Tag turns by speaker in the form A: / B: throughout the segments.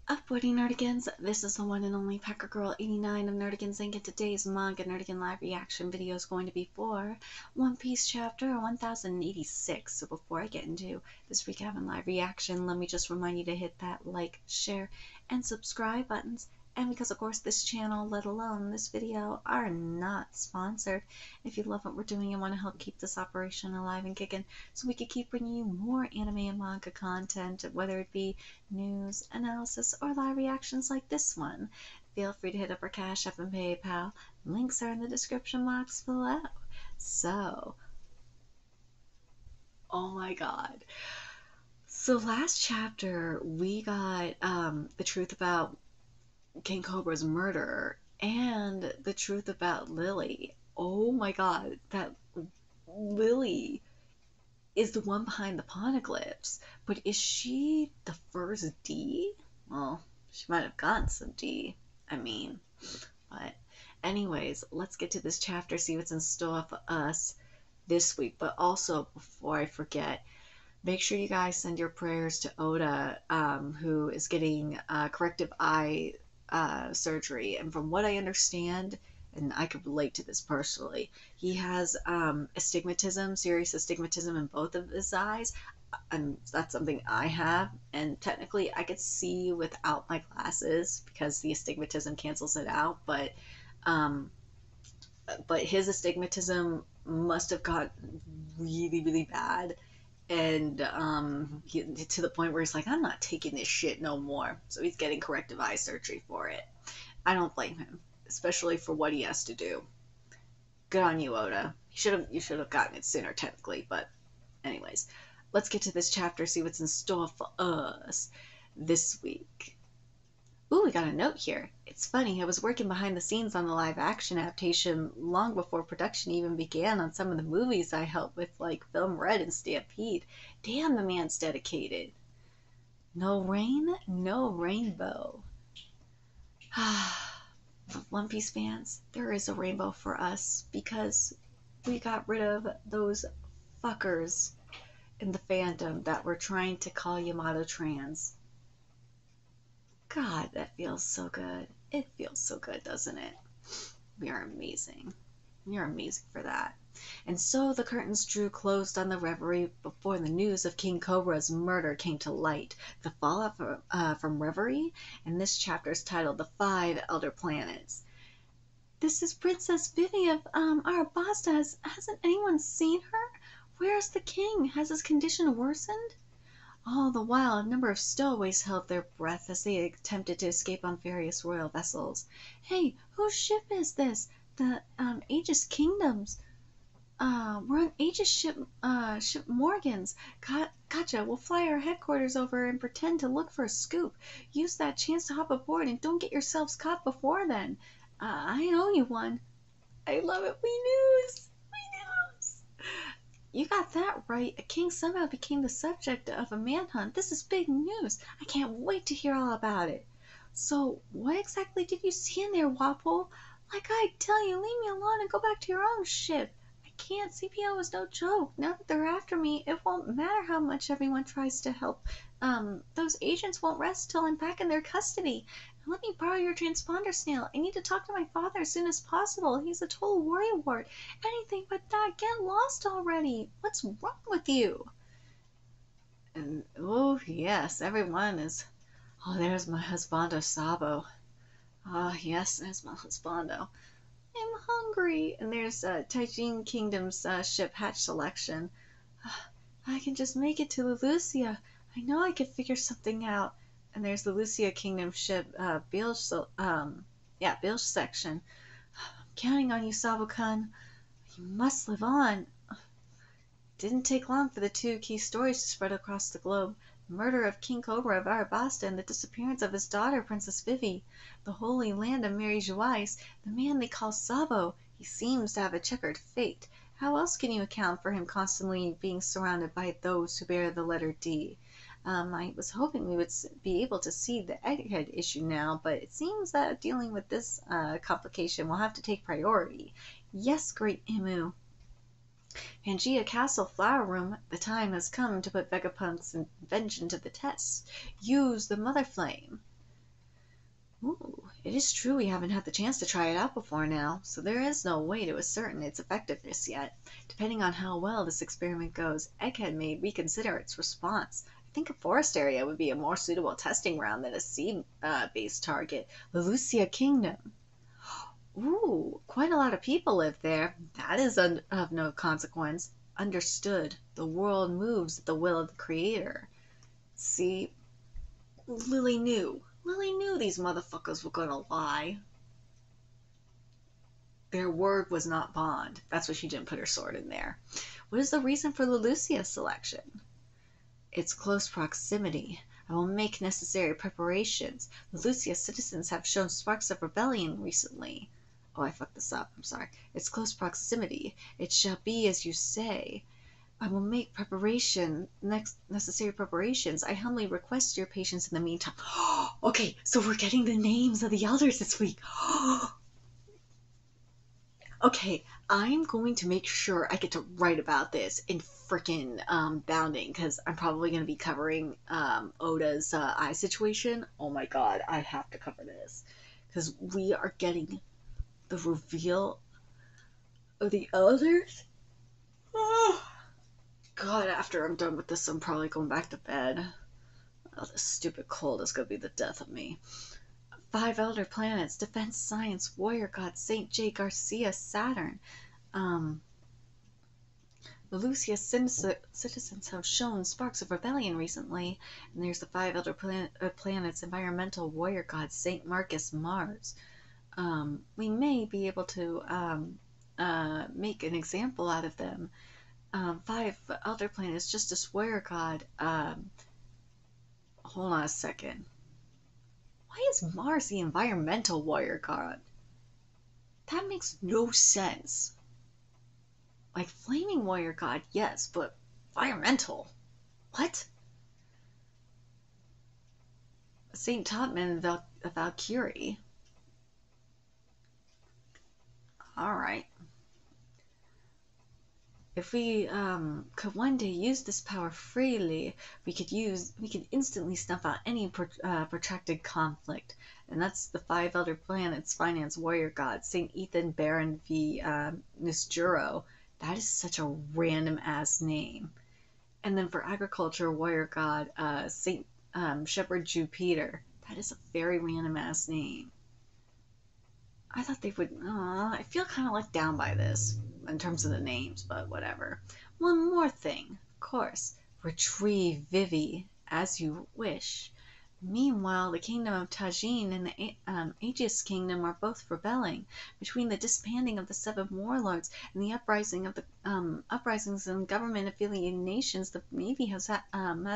A: Upwarding Nerdigans, this is the one and only Pecker Girl 89 of Nerdigans Inc. And today's Manga Nerdigan live reaction video is going to be for One Piece chapter 1086. So before I get into this recap and live reaction, let me just remind you to hit that like, share, and subscribe buttons. And because of course this channel, let alone this video, are not sponsored. If you love what we're doing and want to help keep this operation alive and kicking so we can keep bringing you more anime and manga content, whether it be news, analysis, or live reactions like this one, feel free to hit up our Cash App and PayPal. Links are in the description box below. So, oh my god. So last chapter we got the truth about King Cobra's murder and the truth about Lily. Oh my god, that Lily is the one behind the poneglyphs, but is she the first D? Well, she might have gotten some D, but anyways, let's get to this chapter, see what's in store for us this week. But also, before I forget, make sure you guys send your prayers to Oda, who is getting corrective eye surgery. And from what I understand, and I could relate to this personally, he has astigmatism, serious astigmatism in both of his eyes. And that's something I have, and technically I could see without my glasses because the astigmatism cancels it out, but his astigmatism must have got really bad, and to the point where he's like, I'm not taking this shit no more, so he's getting corrective eye surgery for it. I don't blame him, especially for what he has to do. Good on you, Oda. You should have gotten it sooner technically, but anyways, let's get to this chapter, see what's in store for us this week. Ooh, we got a note here. It's funny, I was working behind the scenes on the live action adaptation long before production even began on some of the movies I helped with, like Film Red and Stampede. Damn, the man's dedicated. No rain, no rainbow. One Piece fans, there is a rainbow for us because we got rid of those fuckers in the fandom that were trying to call Yamato trans. God, that feels so good. It feels so good, doesn't it? We are amazing. You're amazing for that. And so the curtains drew closed on the reverie before the news of King Cobra's murder came to light. The fallout from reverie, and this chapter is titled The Five Elder Planets. This is Princess Vivi of Arabasta. Hasn't anyone seen her? Where's the king? Has his condition worsened? All the while, a number of stowaways held their breath as they attempted to escape on various royal vessels. Hey, whose ship is this? The Aegis Kingdoms. We're on Aegis ship Morgan's. Gotcha. We'll fly our headquarters over and pretend to look for a scoop. Use that chance to hop aboard and don't get yourselves caught before then. I owe you one. I love it. We news. You got that right. A king somehow became the subject of a manhunt. This is big news. I can't wait to hear all about it. So, what exactly did you see in there, Wapol? Like I tell you, leave me alone and go back to your own ship. I can't. CPO was no joke. Now that they're after me, it won't matter how much everyone tries to help. Those agents won't rest till I'm back in their custody. Let me borrow your transponder, Snail. I need to talk to my father as soon as possible. He's a total worrywart. Anything but that. Get lost already. What's wrong with you? And, oh, yes, everyone is... Oh, there's my husbando, Sabo. Oh, yes, there's my husbando. I'm hungry. And there's Taijin Kingdom's ship hatch selection. I can just make it to Lucia. I know I could figure something out. And there's the Lucia Kingdom ship, Bilge section. I'm counting on you, Sabo-kun. You must live on. It didn't take long for the two key stories to spread across the globe. The murder of King Cobra of Arabasta and the disappearance of his daughter, Princess Vivi. The holy land of Mary Jouais. The man they call Sabo. He seems to have a checkered fate. How else can you account for him constantly being surrounded by those who bear the letter D? I was hoping we would be able to see the egghead issue now, but it seems that dealing with this complication will have to take priority. Yes, great Imu. Pangea Castle Flower Room, the time has come to put Vegapunk's invention to the test. Use the Mother Flame. Ooh, it is true we haven't had the chance to try it out before now, so there is no way to ascertain its effectiveness yet. Depending on how well this experiment goes, Egghead may reconsider its response. I think a forest area would be a more suitable testing ground than a sea-based target. The Lucia Kingdom. Ooh, quite a lot of people live there. That is of no consequence. Understood. The world moves at the will of the Creator. See, Lily knew. Lily knew these motherfuckers were gonna lie. Their word was not bond. That's why she didn't put her sword in there. What is the reason for the Lucia selection? Its close proximity. I will make necessary preparations. The Lucia citizens have shown sparks of rebellion recently. Oh, I fucked this up. I'm sorry. Its close proximity. It shall be as you say. I will make necessary preparations. I humbly request your patience in the meantime. Okay, so we're getting the names of the elders this week. Okay, I'm going to make sure I get to write about this in frickin' Bounding, because I'm probably going to be covering Oda's eye situation. Oh my god, I have to cover this. Because we are getting the reveal of the elders. Oh, god, after I'm done with this, I'm probably going back to bed. Oh, this stupid cold is going to be the death of me. 5 elder planets, defense, science, warrior god, Saint J. Garcia, Saturn. The Lucia citizens have shown sparks of rebellion recently, and there's the 5 elder planets, environmental warrior god, Saint Marcus, Mars. We may be able to make an example out of them. 5 elder planets, justice, warrior god. Hold on a second. Why is Mars the environmental warrior god? That makes no sense. Like, flaming warrior god, yes, but environmental? What? Saint Topman and Valkyrie. Alright. If we could one day use this power freely, we could instantly snuff out any protracted conflict. And that's the 5 elder planets, finance warrior god, Saint Ethan Baron v Nisjuro. That is such a random ass name. And then for agriculture warrior god, Saint Shepherd Jupiter. That is a very random ass name. I thought they would. I feel kind of let down by this in terms of the names, but whatever. One more thing, of course. Retrieve Vivi as you wish. Meanwhile, the kingdom of Tajin and the Aegis kingdom are both rebelling. Between the disbanding of the 7 warlords and the uprisings in government-affiliated nations, the Navy has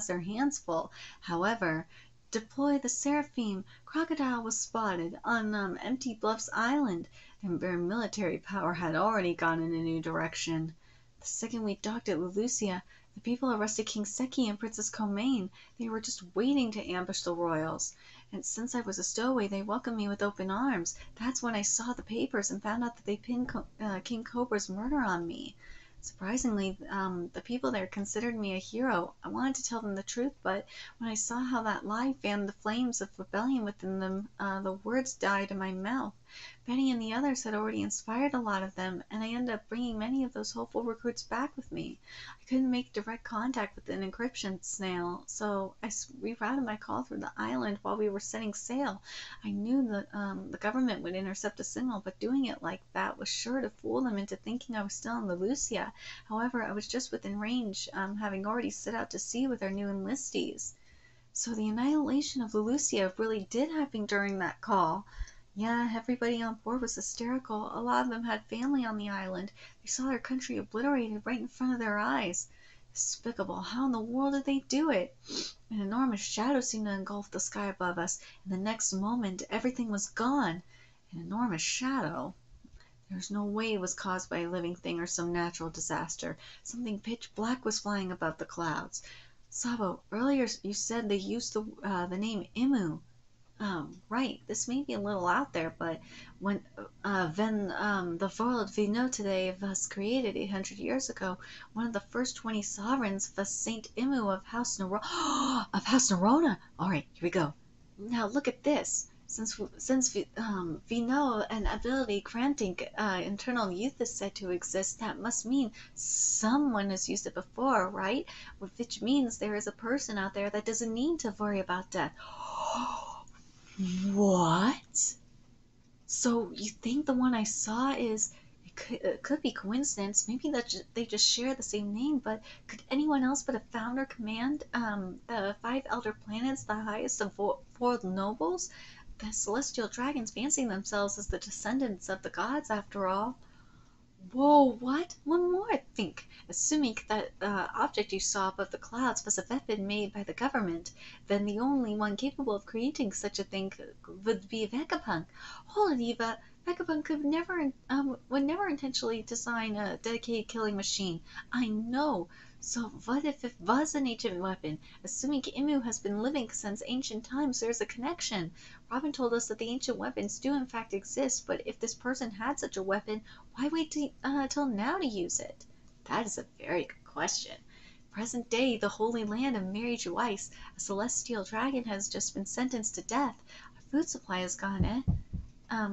A: their hands full. However, deploy the Seraphim. Crocodile was spotted on Empty Bluffs Island. Their military power had already gone in a new direction. The second we docked at Lelucia, the people arrested King Seki and Princess Komain. They were just waiting to ambush the royals. And since I was a stowaway, they welcomed me with open arms. That's when I saw the papers and found out that they pinned King Cobra's murder on me. Surprisingly, the people there considered me a hero. I wanted to tell them the truth, but when I saw how that lie fanned the flames of rebellion within them, the words died in my mouth. Benny and the others had already inspired a lot of them, and I ended up bringing many of those hopeful recruits back with me. I couldn't make direct contact with an encryption snail, so I rerouted my call through the island while we were setting sail. I knew that the government would intercept a signal, but doing it like that was sure to fool them into thinking I was still in Lelucia. However, I was just within range, having already set out to sea with our new enlistees. So the annihilation of Lelucia really did happen during that call. Yeah, everybody on board was hysterical. A lot of them had family on the island. They saw their country obliterated right in front of their eyes. Despicable. How in the world did they do it? An enormous shadow seemed to engulf the sky above us, and the next moment everything was gone. An enormous shadow. There's no way it was caused by a living thing or some natural disaster. Something pitch black was flying above the clouds. Sabo, earlier you said they used the name Imu. Right. This may be a little out there, but when the world we know today was created 800 years ago, one of the first 20 sovereigns was Saint Imu of House Nerona. Of House Nerona. All right, here we go. Now look at this. Since we know an ability granting internal youth is said to exist, that must mean someone has used it before, right? Which means there is a person out there that doesn't need to worry about death. What? So you think the one I saw is it could be coincidence. Maybe that they just share the same name, but could anyone else but a founder command the five elder planets, the highest of four nobles? The celestial dragons fancying themselves as the descendants of the gods, after all. Whoa, what? One more, think. Assuming that object you saw above the clouds was a weapon made by the government, then the only one capable of creating such a thing would be Vegapunk. Hold it, Eva. Vegapunk would never intentionally design a dedicated killing machine. I know. So what if it was an ancient weapon? Assuming Imu has been living since ancient times, there's a connection. Robin told us that the ancient weapons do in fact exist, but if this person had such a weapon, why wait till now to use it? That is a very good question. Present day, the Holy Land of Mary Weiss, a celestial dragon, has just been sentenced to death. Our food supply is gone, eh?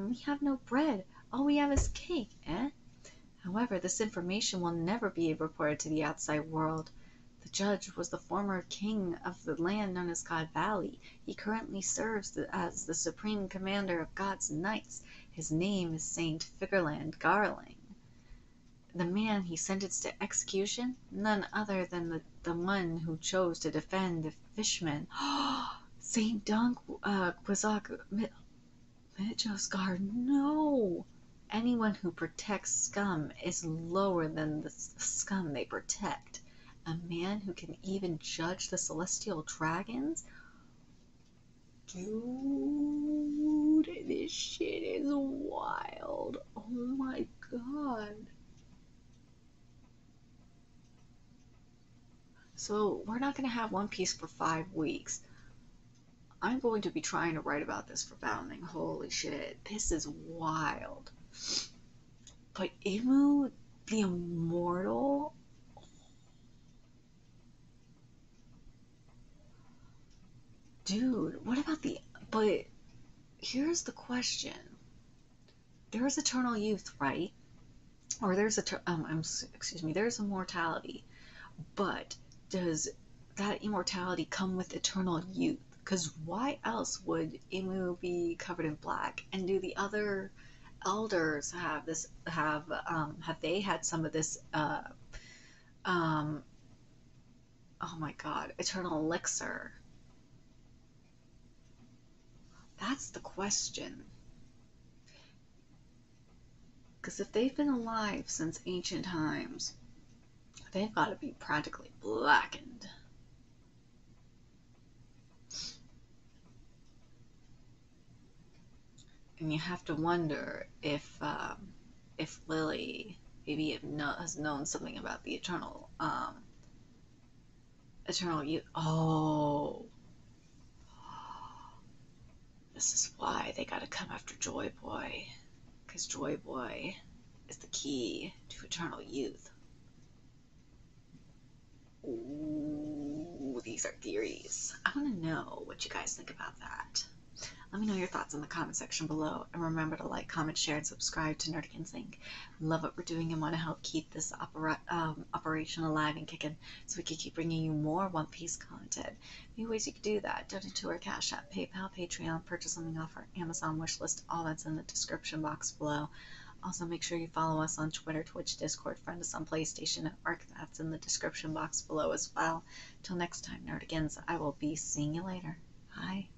A: We have no bread. All we have is cake, eh? However, this information will never be reported to the outside world. The judge was the former king of the land known as God Valley. He currently serves as the supreme commander of God's knights. His name is Saint Figurland Garling. The man he sentenced to execution? None other than the one who chose to defend the fishmen. Saint Dunk Quizak Mitjosgar, no! Anyone who protects scum is lower than the scum they protect. A man who can even judge the celestial dragons? Dude, this shit is wild. Oh my god. So, we're not going to have One Piece for 5 weeks. I'm going to be trying to write about this for Bounding. Holy shit. This is wild. But Imu, the Immortal? Dude, what about the... But here's the question. There is eternal youth, right? Or there's there's immortality. But does that immortality come with eternal youth? Because why else would Imu be covered in black? And do the other elders have they had some of this um oh my god, eternal elixir? That's the question. Because if they've been alive since ancient times, they've got to be practically blackened. And you have to wonder if Lily maybe has known something about the eternal youth. Oh, this is why they gotta come after Joy Boy, because Joy Boy is the key to eternal youth. Ooh, these are theories. I want to know what you guys think about that. Let me know your thoughts in the comment section below, and remember to like, comment, share, and subscribe to Nerdigans Inc. Love what we're doing and want to help keep this operation alive and kicking, so we can keep bringing you more One Piece content. Many ways you can do that: donate to our Cash App, PayPal, Patreon, purchase something off our Amazon wish list. All that's in the description box below. Also, make sure you follow us on Twitter, Twitch, Discord, friend us on PlayStation Network. That's in the description box below as well. Till next time, Nerdigans, I will be seeing you later. Bye.